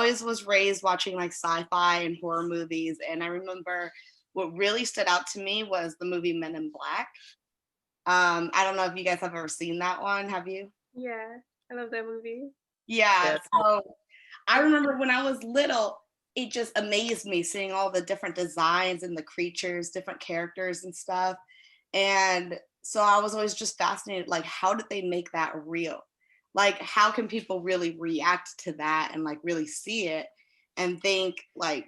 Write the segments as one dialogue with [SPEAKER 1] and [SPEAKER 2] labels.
[SPEAKER 1] always was raised watching like sci-fi and horror movies, and I remember what really stood out to me was the movie Men in Black. I don't know if you guys have ever seen that one. Have you?
[SPEAKER 2] Yeah, I love that movie.
[SPEAKER 1] Yeah.
[SPEAKER 3] Yes.
[SPEAKER 1] So I remember when I was little, it just amazed me seeing all the different designs and the creatures, different characters and stuff. And so I was always just fascinated, like, how did they make that real? Like, how can people really react to that and like really see it and think like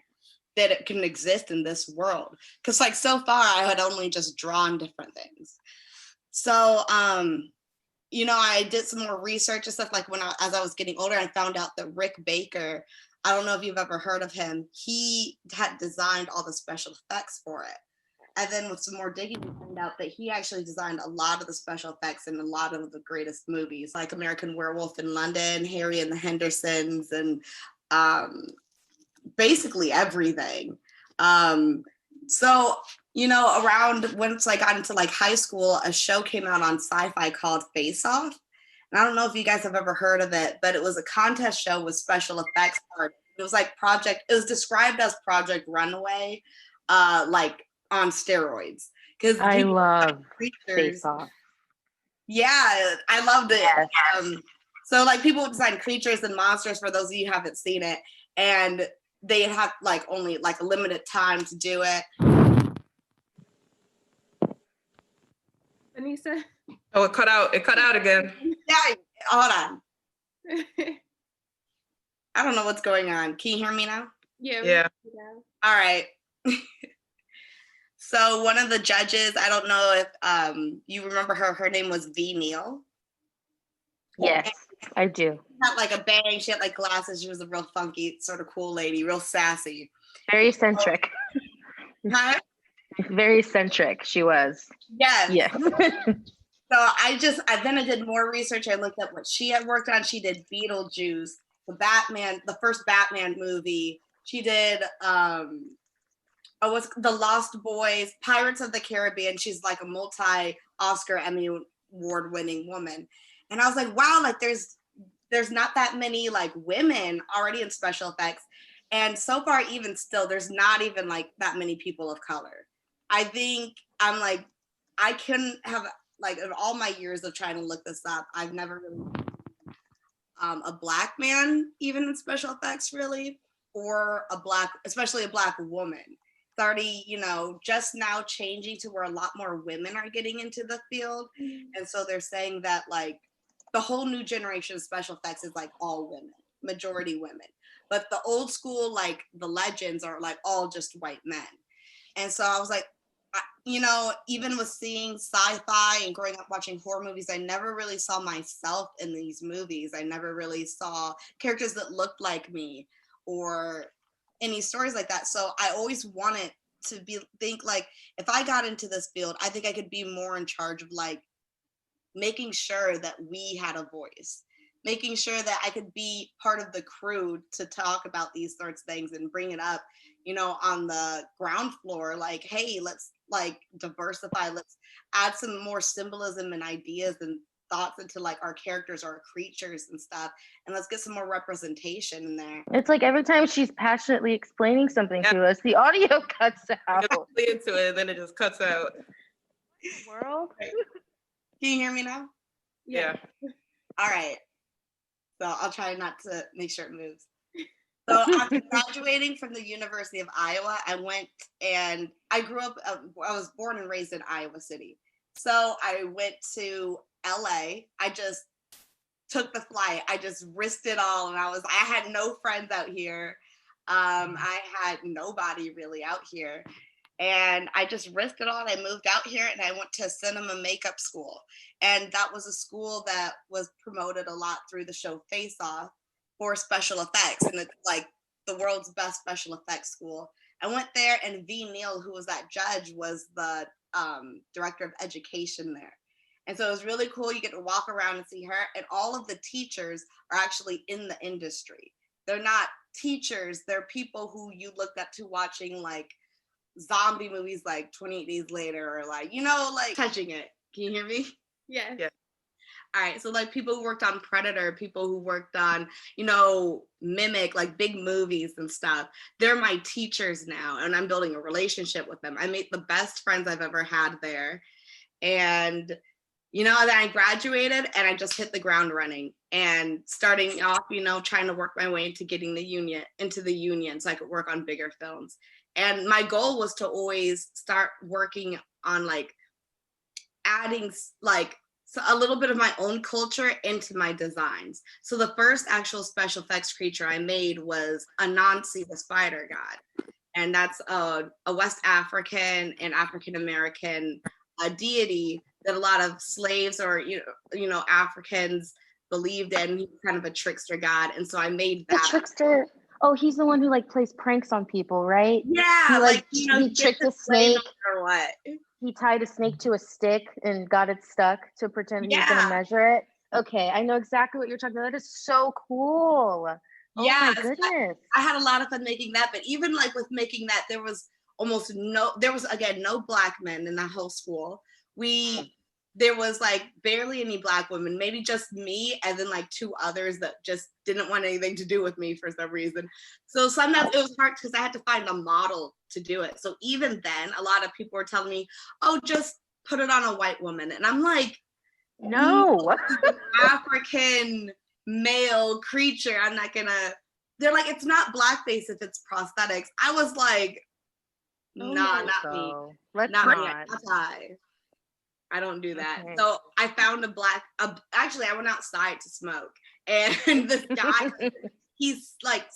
[SPEAKER 1] that it can exist in this world? Because like so far I had only just drawn different things. So you know, I did some more research and stuff. Like as I was getting older, I found out that Rick Baker, I don't know if you've ever heard of him, he had designed all the special effects for it. And then with some more digging, we found out that he actually designed a lot of the special effects in a lot of the greatest movies, like American Werewolf in London, Harry and the Hendersons, and basically everything. So, you know, around once I got into like high school, a show came out on Sci-Fi called Face Off. And I don't know if you guys have ever heard of it, but it was a contest show with special effects. It was like it was described as Project Runway, like on steroids. Because
[SPEAKER 3] I love
[SPEAKER 1] creatures.
[SPEAKER 3] Face Off.
[SPEAKER 1] Yeah, I loved it.
[SPEAKER 3] Yes.
[SPEAKER 1] So like people would design creatures and monsters, for those of you who haven't seen it, and they have like only like a limited time to do it.
[SPEAKER 2] Anissa?
[SPEAKER 4] Oh, it cut out. It cut out again.
[SPEAKER 1] Yeah, hold on. I don't know what's going on. Can you hear me now?
[SPEAKER 4] Yeah.
[SPEAKER 1] All right. So one of the judges, I don't know if you remember her. Her name was V. Neal.
[SPEAKER 3] Yes, I do.
[SPEAKER 1] She had like a bang. She had like glasses. She was a real funky, sort of cool lady, real sassy.
[SPEAKER 3] Very centric.
[SPEAKER 1] Huh?
[SPEAKER 3] Very centric, she was.
[SPEAKER 1] Yes.
[SPEAKER 3] Yes.
[SPEAKER 1] So I did more research. I looked up what she had worked on. She did Beetlejuice, the first Batman movie. She did what's The Lost Boys, Pirates of the Caribbean. She's like a multi-Oscar, Emmy award-winning woman. And I was like, wow, like there's not that many like women already in special effects. And so far, even still, there's not even like that many people of color. I think I'm like, I couldn't have, like, in all my years of trying to look this up, I've never really a Black man even in special effects, really, or especially a Black woman. It's already, you know, just now changing to where a lot more women are getting into the field. And so they're saying that like the whole new generation of special effects is like all women, majority women. But the old school, like the legends, are like all just white men. And so I was like, you know, even with seeing sci-fi and growing up watching horror movies, I never really saw myself in these movies. I never really saw characters that looked like me or any stories like that. So I always wanted to think like, if I got into this field, I think I could be more in charge of like making sure that we had a voice, making sure that I could be part of the crew to talk about these sorts of things and bring it up, you know, on the ground floor. Like, hey, let's like diversify, let's add some more symbolism and ideas and thoughts into like our characters or our creatures and stuff, and let's get some more representation in there.
[SPEAKER 3] It's like every time she's passionately explaining something to us, the audio cuts out.
[SPEAKER 4] Into it, and then it just cuts out.
[SPEAKER 3] World?
[SPEAKER 1] Can you hear me now?
[SPEAKER 4] Yeah.
[SPEAKER 1] All right. So I'll try not to make sure it moves. So after graduating from the University of Iowa, I grew up, I was born and raised in Iowa City. So I went to LA. I just took the flight. I just risked it all. And I had no friends out here. I had nobody really out here. And I just risked it all. And I moved out here and I went to cinema makeup school. And that was a school that was promoted a lot through the show Face Off for special effects. And it's like the world's best special effects school. I went there, and V. Neal, who was that judge, was the director of education there. And so it was really cool. You get to walk around and see her. And all of the teachers are actually in the industry. They're not teachers. They're people who you looked up to watching like zombie movies like 28 Days Later, or like, you know, like Touching It. Can you hear me?
[SPEAKER 2] Yeah.
[SPEAKER 1] All right, so like people who worked on Predator, people who worked on, Mimic, like big movies and stuff, they're my teachers now, and I'm building a relationship with them. I made the best friends I've ever had there. And, then I graduated and I just hit the ground running and starting off, trying to work my way into getting into the union so I could work on bigger films. And my goal was to always start working on like adding like a little bit of my own culture into my designs. So the first actual special effects creature I made was Anansi, the spider god. And that's a West African and African American deity that a lot of slaves or Africans believed in. He's kind of a trickster god, and so I made that.
[SPEAKER 3] The trickster. Oh, he's the one who like plays pranks on people, right?
[SPEAKER 1] Yeah,
[SPEAKER 3] he tricked a snake.
[SPEAKER 1] Or what?
[SPEAKER 3] He tied a snake to a stick and got it stuck to pretend he was gonna measure it. Okay, I know exactly what you're talking about. That is so cool. Oh my goodness.
[SPEAKER 1] I had a lot of fun making that, but even like with making that, there was again no black men in the whole school. There was like barely any black women, maybe just me and then like two others that just didn't want anything to do with me for some reason. So sometimes it was hard because I had to find a model to do it. So even then, a lot of people were telling me, oh, just put it on a white woman. And I'm like,
[SPEAKER 3] no.
[SPEAKER 1] African male creature. I'm not gonna, they're like, it's not blackface if it's prosthetics. I was like, nah, not me.
[SPEAKER 3] Let's
[SPEAKER 1] not
[SPEAKER 3] not.
[SPEAKER 1] me. I don't do that.
[SPEAKER 3] Okay.
[SPEAKER 1] So I found actually I went outside to smoke, and this guy, he's like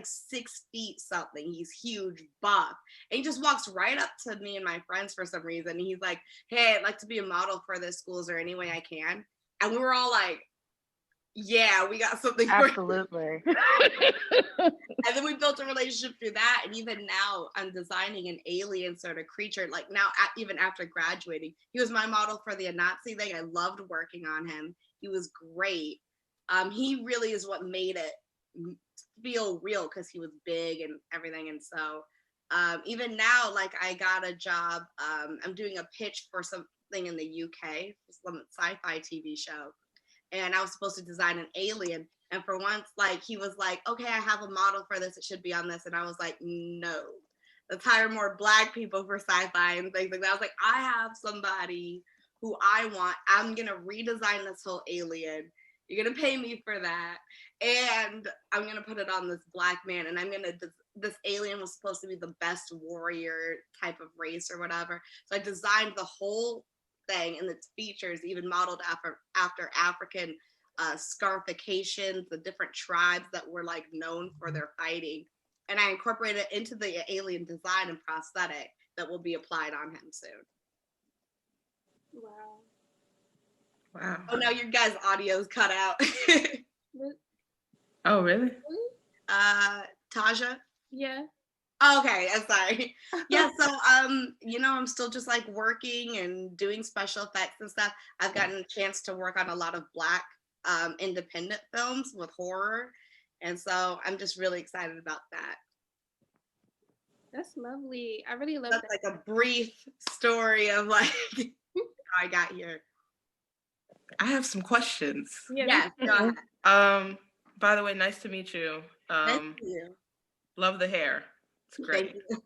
[SPEAKER 1] 6 feet something. He's huge, buff. And he just walks right up to me and my friends for some reason. And he's like, hey, I'd like to be a model for this school. Is there any way I can? And we were all like, yeah, we got something for you.
[SPEAKER 3] Absolutely.
[SPEAKER 1] And then we built a relationship through that. And even now I'm designing an alien sort of creature. Like now, even after graduating, he was my model for the Nazi thing. I loved working on him. He was great. He really is what made it feel real because he was big and everything. And so even now, like I got a job. I'm doing a pitch for something in the UK, some sci-fi TV show. And I was supposed to design an alien. And for once, like, he was like, okay, I have a model for this. It should be on this. And I was like, no, let's hire more Black people for sci-fi and things like that. I was like, I have somebody who I want. I'm going to redesign this whole alien. You're going to pay me for that. And I'm going to put it on this Black man. And this alien was supposed to be the best warrior type of race or whatever. So I designed the whole thing and its features, even modeled after African scarifications, the different tribes that were like known for their fighting. And I incorporated it into the alien design and prosthetic that will be applied on him soon.
[SPEAKER 4] Wow.
[SPEAKER 1] Oh, now your guys' audio's cut out.
[SPEAKER 4] Oh, really?
[SPEAKER 1] Taja?
[SPEAKER 2] Yeah.
[SPEAKER 1] Okay, I'm sorry. Yeah, so I'm still just like working and doing special effects and stuff. I've gotten a chance to work on a lot of Black independent films with horror, and so I'm just really excited about that.
[SPEAKER 2] That's lovely. I really love
[SPEAKER 1] That's
[SPEAKER 2] that.
[SPEAKER 1] like a brief story of like how I got here.
[SPEAKER 4] I have some questions.
[SPEAKER 1] Yeah, go ahead.
[SPEAKER 4] By the way, nice to meet you.
[SPEAKER 1] Thank you.
[SPEAKER 4] Love the hair. It's great.
[SPEAKER 1] Thank you.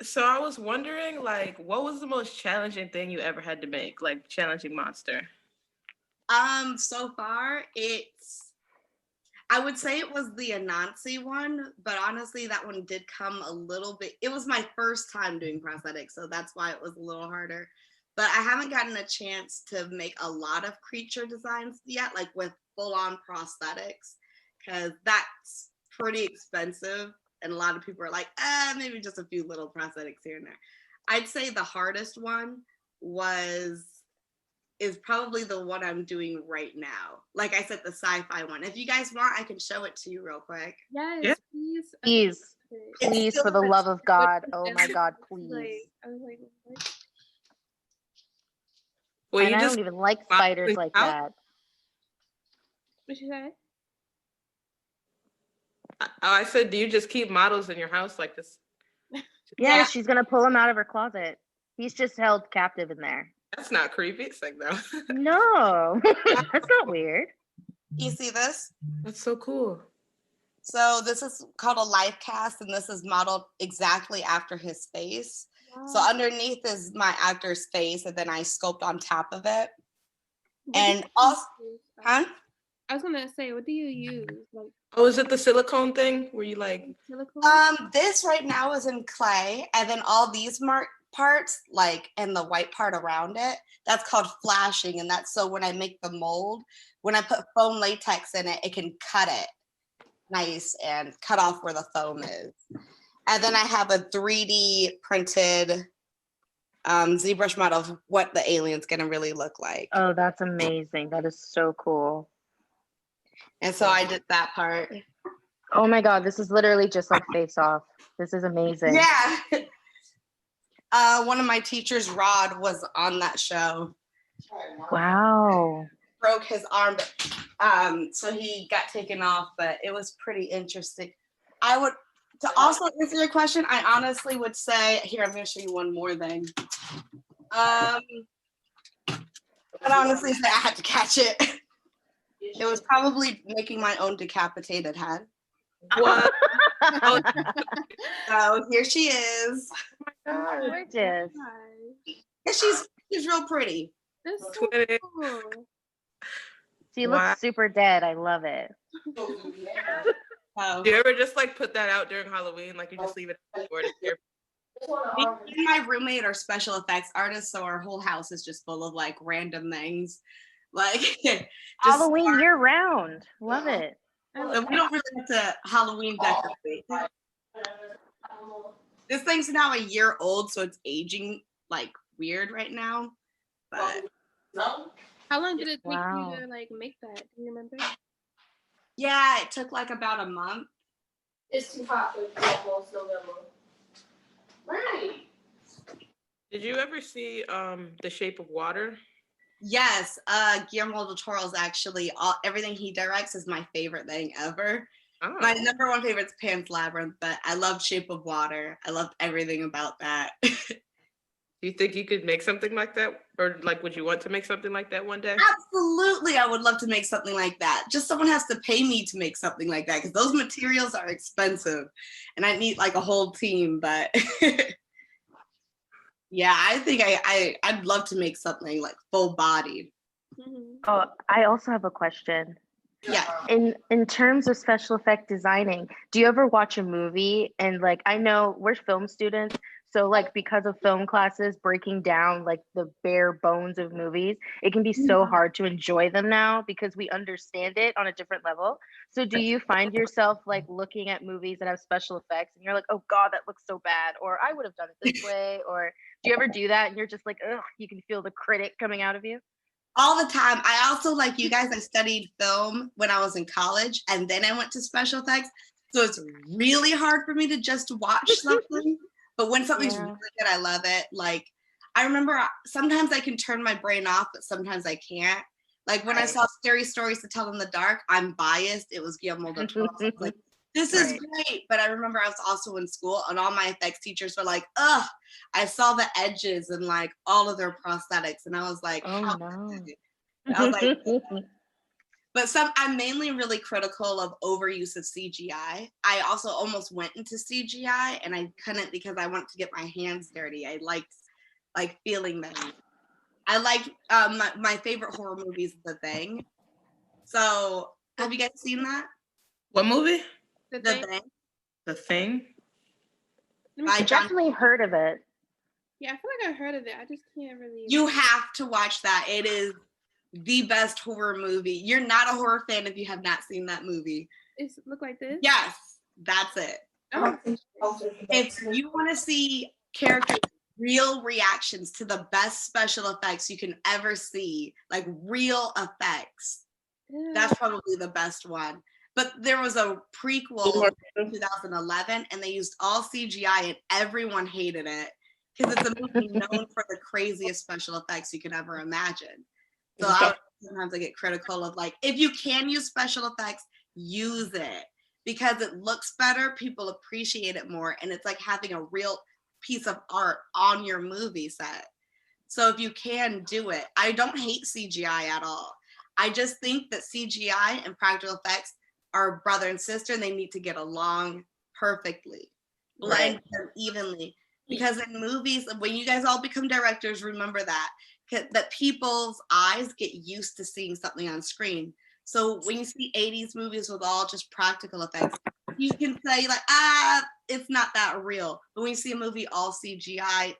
[SPEAKER 4] So I was wondering, like, what was the most challenging thing you ever had to make? Like, challenging monster?
[SPEAKER 1] So far, I would say it was the Anansi one, but honestly, that one did come a little bit, it was my first time doing prosthetics, so that's why it was a little harder. But I haven't gotten a chance to make a lot of creature designs yet, like with full-on prosthetics, because that's pretty expensive. And a lot of people are like, maybe just a few little prosthetics here and there. I'd say the hardest one is probably the one I'm doing right now. Like I said, the sci-fi one. If you guys want, I can show it to you real quick.
[SPEAKER 2] Yes,
[SPEAKER 4] Yeah.
[SPEAKER 2] please.
[SPEAKER 3] Please, for the love of God. Oh my God, please.
[SPEAKER 2] I was like, what?
[SPEAKER 4] Well,
[SPEAKER 3] And I don't even like spiders like that.
[SPEAKER 2] What you say?
[SPEAKER 4] I said, do you just keep models in your house like this?
[SPEAKER 3] Yeah, she's gonna pull him out of her closet. He's just held captive in there.
[SPEAKER 4] That's not creepy. It's like, no.
[SPEAKER 3] No, that's not weird.
[SPEAKER 1] You see this?
[SPEAKER 4] That's so cool.
[SPEAKER 1] So this is called a life cast, and this is modeled exactly after his face. Wow. So underneath is my actor's face, and then I sculpt on top of it. And also, huh?
[SPEAKER 2] I was gonna say, what do you use? Like,
[SPEAKER 4] oh, is it the silicone thing where you like?
[SPEAKER 2] Silicone?
[SPEAKER 1] This right now is in clay, and then all these parts, like, and the white part around it, that's called flashing, and that's so when I make the mold, when I put foam latex in it, it can cut it nice and cut off where the foam is. And then I have a 3D printed ZBrush model of what the alien's gonna really look like.
[SPEAKER 3] Oh, that's amazing. That is so cool.
[SPEAKER 1] And so I did that part.
[SPEAKER 3] Oh my God, this is literally just like Face Off. This is amazing.
[SPEAKER 1] Yeah. One of my teachers, Rod, was on that show.
[SPEAKER 3] Wow.
[SPEAKER 1] Broke his arm, but so he got taken off, but it was pretty interesting. I would, to also answer your question, I honestly would say, here, I'm going to show you one more thing. I'd honestly say I had to catch it. It was probably making my own decapitated head.
[SPEAKER 4] What?
[SPEAKER 1] So here she is.
[SPEAKER 3] Oh, gorgeous.
[SPEAKER 1] And she's real pretty.
[SPEAKER 2] That's so cool.
[SPEAKER 3] She looks super dead. I love it.
[SPEAKER 1] Oh.
[SPEAKER 4] Do you ever just like put that out during Halloween? Like you just leave it at the door to hear?
[SPEAKER 1] Me and my roommate are special effects artists, so our whole house is just full of like random things. Like just
[SPEAKER 3] Halloween year round. Love it.
[SPEAKER 1] We don't really have to Halloween decorate. This thing's now a year old, so it's aging like weird right now. But
[SPEAKER 2] how long did it take you to like make that? Do you remember?
[SPEAKER 1] Yeah, it took like about a month.
[SPEAKER 5] It's too hot for almost November. Right.
[SPEAKER 4] Did you ever see The Shape of Water?
[SPEAKER 1] Yes, Guillermo del Toro's actually everything he directs is my favorite thing ever. Oh. My number one favorite is Pan's Labyrinth, but I love Shape of Water. I love everything about that.
[SPEAKER 4] Do you think you could make something like that? Or like, would you want to make something like that one day?
[SPEAKER 1] Absolutely, I would love to make something like that. Just someone has to pay me to make something like that because those materials are expensive and I need like a whole team, but yeah, I think I'd love to make something like full bodied.
[SPEAKER 3] Oh, I also have a question.
[SPEAKER 1] Yeah.
[SPEAKER 3] In terms of special effect designing, do you ever watch a movie and like, I know we're film students, so like because of film classes breaking down like the bare bones of movies, it can be so hard to enjoy them now because we understand it on a different level. So do you find yourself like looking at movies that have special effects and you're like, oh God, that looks so bad, or I would have done it this way, or do you ever do that and you're just like, ugh, you can feel the critic coming out of you?
[SPEAKER 1] All the time. I also, like you guys, I studied film when I was in college and then I went to special effects. So it's really hard for me to just watch something. But when something's really good, I love it. Like, I remember sometimes I can turn my brain off, but sometimes I can't. Like when I saw Scary Stories to Tell in the Dark, I'm biased. It was Guillermo del Toro. So I was like, this is great. But I remember I was also in school and all my effects teachers were like, ugh, I saw the edges and like all of their prosthetics. And I was like,
[SPEAKER 3] oh
[SPEAKER 1] how
[SPEAKER 3] no.
[SPEAKER 1] I was like, but I'm mainly really critical of overuse of CGI. I also almost went into CGI and I couldn't because I wanted to get my hands dirty. I liked like feeling them. I like my favorite horror movie is The Thing. So have you guys seen that?
[SPEAKER 4] What movie?
[SPEAKER 1] The Thing.
[SPEAKER 4] The Thing?
[SPEAKER 3] I definitely heard of it.
[SPEAKER 2] Yeah, I feel like I heard of it. I just can't really.
[SPEAKER 1] You have to watch that. It is the best horror movie. You're not a horror fan if you have not seen that movie.
[SPEAKER 2] It look like this?
[SPEAKER 1] Yes, that's it.
[SPEAKER 2] Oh.
[SPEAKER 1] It's you want to see characters' real reactions to the best special effects you can ever see, like real effects. Yeah. That's probably the best one. But there was a prequel in 2011 and they used all CGI and everyone hated it because it's a movie known for the craziest special effects you can ever imagine. So sometimes I get critical of like, if you can use special effects, use it because it looks better, people appreciate it more, and it's like having a real piece of art on your movie set. So if you can do it, I don't hate CGI at all. I just think that CGI and practical effects are brother and sister, and they need to get along perfectly, blend them evenly. Because in movies, when you guys all become directors, remember that people's eyes get used to seeing something on screen. So when you see 80s movies with all just practical effects, you can say like, it's not that real. But when you see a movie all CGI,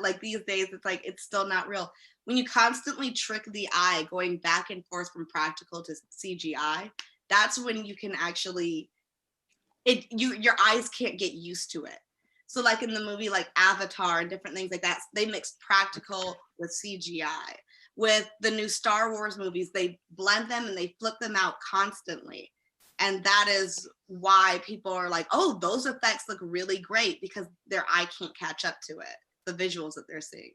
[SPEAKER 1] like these days, it's like, it's still not real. When you constantly trick the eye going back and forth from practical to CGI, that's when you can actually, your eyes can't get used to it. So like in the movie like Avatar and different things like that, they mix practical with CGI. With the new Star Wars movies, they blend them and they flip them out constantly. And that is why people are like, oh, those effects look really great, because their eye can't catch up to it, the visuals that they're seeing.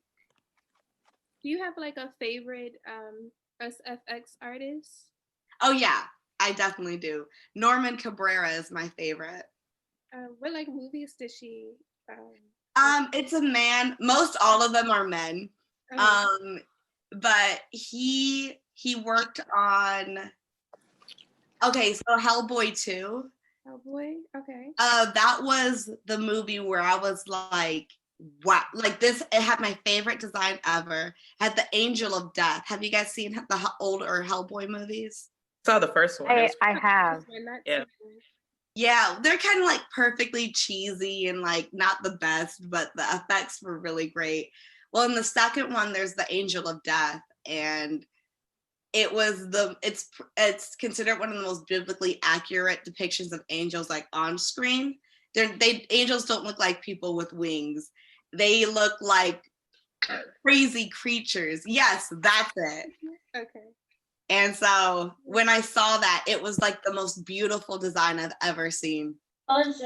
[SPEAKER 2] Do you have like a favorite SFX artist?
[SPEAKER 1] Oh yeah, I definitely do. Norman Cabrera is my favorite.
[SPEAKER 2] What like movies did she?
[SPEAKER 1] It's a man. Most all of them are men. But he worked on. Okay, so Hellboy 2.
[SPEAKER 2] Hellboy, okay.
[SPEAKER 1] That was the movie where I was like, wow, like this. It had my favorite design ever. Had the Angel of Death. Have you guys seen the older Hellboy movies?
[SPEAKER 4] Saw the first one.
[SPEAKER 3] I have.
[SPEAKER 4] Yeah.
[SPEAKER 1] Yeah, they're kind of like perfectly cheesy and like not the best, but the effects were really great. Well, in the second one, there's the Angel of Death, and it's considered one of the most biblically accurate depictions of angels like on screen. Angels don't look like people with wings. They look like crazy creatures. Yes, that's it.
[SPEAKER 2] Okay.
[SPEAKER 1] And so when I saw that, it was like the most beautiful design I've ever seen.
[SPEAKER 3] That is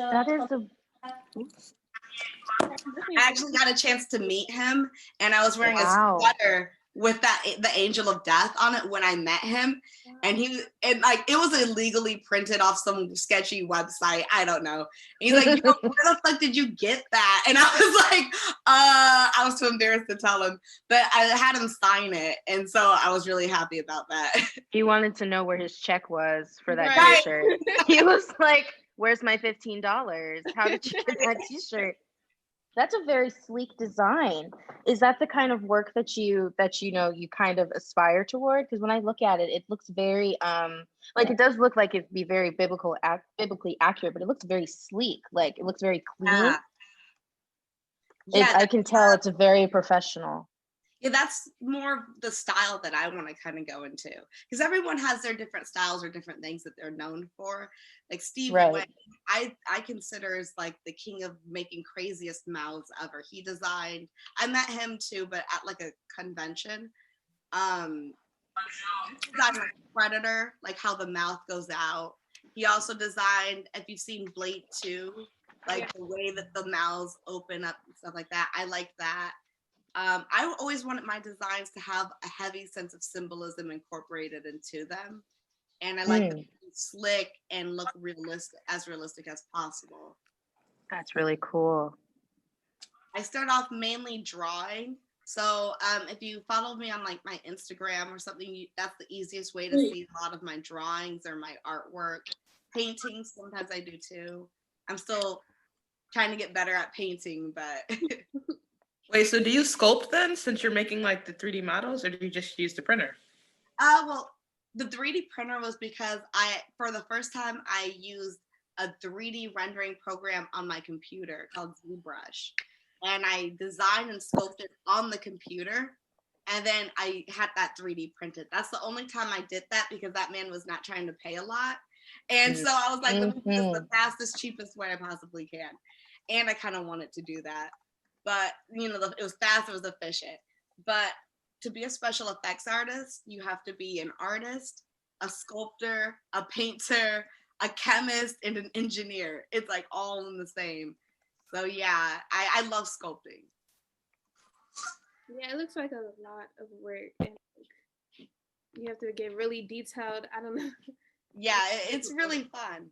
[SPEAKER 1] I actually got a chance to meet him, and I was wearing a sweater with the Angel of Death on it when I met him. And it was illegally printed off some sketchy website. I don't know. And he's like, where the fuck did you get that? And I was like, I was too embarrassed to tell him, but I had him sign it. And so I was really happy about that.
[SPEAKER 3] He wanted to know where his check was for that
[SPEAKER 2] Right.
[SPEAKER 3] t-shirt. He was like, where's my $15? How did you get that t-shirt? That's a very sleek design. Is that the kind of work that you kind of aspire toward? Because when I look at it, it looks very like it does look like it'd be very biblically accurate, but it looks very sleek. Like it looks very clean. I can tell it's a very professional.
[SPEAKER 1] Yeah, that's more the style that I want to kind of go into, because everyone has their different styles or different things that they're known for. Like Steve Wang, I consider is like the king of making craziest mouths ever. He designed, I met him too, but at like a convention. He designed like Predator, like how the mouth goes out. He also designed, if you've seen Blade 2, like the way that the mouths open up and stuff like that. I like that. I always wanted my designs to have a heavy sense of symbolism incorporated into them. And I like them to be slick and look realistic as possible.
[SPEAKER 3] That's really cool.
[SPEAKER 1] I start off mainly drawing. So if you follow me on like my Instagram or something, that's the easiest way to see a lot of my drawings or my artwork. Paintings, sometimes I do too. I'm still trying to get better at painting, but...
[SPEAKER 4] Wait, so do you sculpt then, since you're making like the 3D models, or do you just use the printer?
[SPEAKER 1] Well, the 3D printer was because for the first time, I used a 3D rendering program on my computer called ZBrush. And I designed and sculpted on the computer. And then I had that 3D printed. That's the only time I did that, because that man was not trying to pay a lot. And so I was like, let me do this the fastest, cheapest way I possibly can. And I kind of wanted to do that. But, it was fast, it was efficient. But to be a special effects artist, you have to be an artist, a sculptor, a painter, a chemist, and an engineer. It's like all in the same. So yeah, I love sculpting.
[SPEAKER 2] Yeah, it looks like a lot of work. And you have to get really detailed. I don't know.
[SPEAKER 1] Yeah, it's really fun.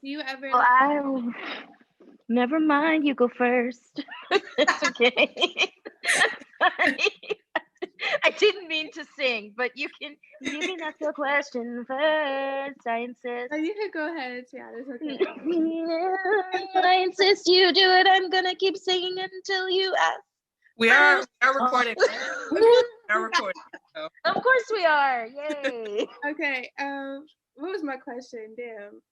[SPEAKER 2] Do you ever...
[SPEAKER 3] Well, never mind, you go first. It's okay. I didn't mean to sing, but you can ask your question first. I insist.
[SPEAKER 2] Oh, you can go ahead. Yeah, it's okay.
[SPEAKER 3] I insist you do it. I'm gonna keep singing until you ask.
[SPEAKER 4] We are recording. We are recording. So.
[SPEAKER 3] Of course we are. Yay.
[SPEAKER 2] Okay. What was my question? Damn.